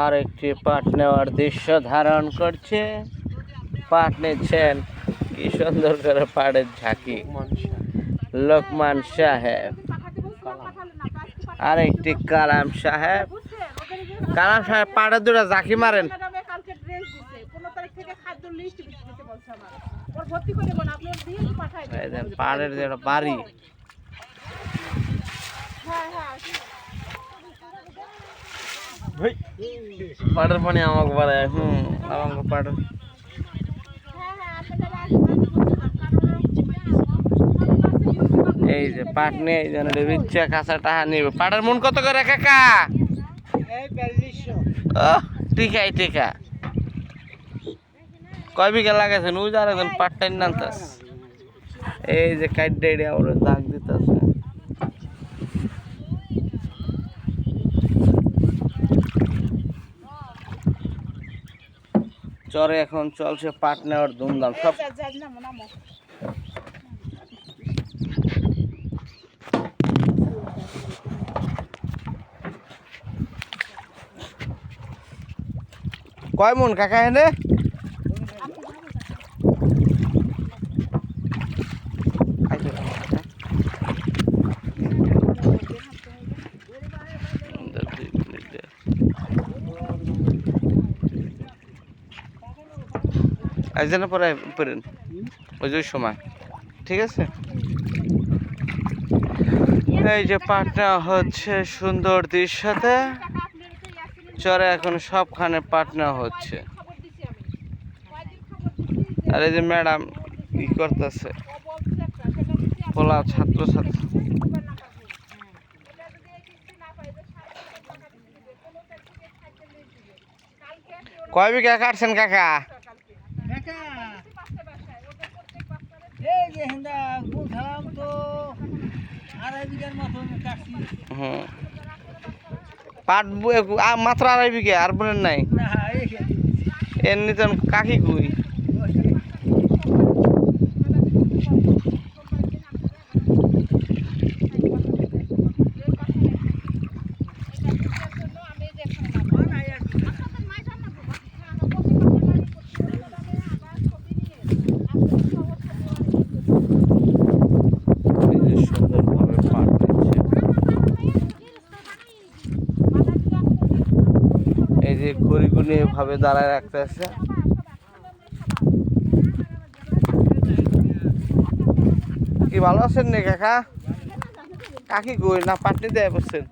আর একটি পাট নেওয়ার দৃশ্য ধারণ করছে। পাট নিচ্ছেন কি সুন্দর করে পাটের ঝাঁকি লোকমান সাহেব আর একটি কালাম সাহেব। কালাম সাহেব পাটের দুটো ঝাঁকি মারেন। পাটের যেটা বাড়ি পাটের পানি আমাকে বাড়ায়। আমাকে পাটের এই যে পাট নিয়ে এই জন্য ইচ্ছা কাঁচা টাকা নিবে। পাটের মন কত করে কাকা? টিকাই টিকা কয় বিঘা লাগাইছেন? ওই যার একজন পাট টাইম নামতাস। এই যে কাইডে ওরা দাগ দিতেছে। চরে এখন চলছে পাট নেওয়ার ধুমধাম। সব কয় মন কাকা এনে? একজনের পরে পড়েন ওই যে সময়। ঠিক আছে, এই যে পাটনা হচ্ছে সুন্দর দৃশ্যতে। চরে এখন সবখানে পাটনা হচ্ছে। আর এই যে ম্যাডাম ই করতেছে পোলা ছাত্র ছাত্রী। কয় বিঘা কাটছেন কাকা? পাট মাত্র 2.5 বিঘা আর বলেন নাই? এর নিতেন কাকি কুই? সুন্দরভাবে পাট দিচ্ছে। এই যে ঘুরি ভাবে দাঁড়ায় রাখতে আছে। কি ভালো আছেন নে কাকা? কাকি কই না পাট নিতে বসছেন?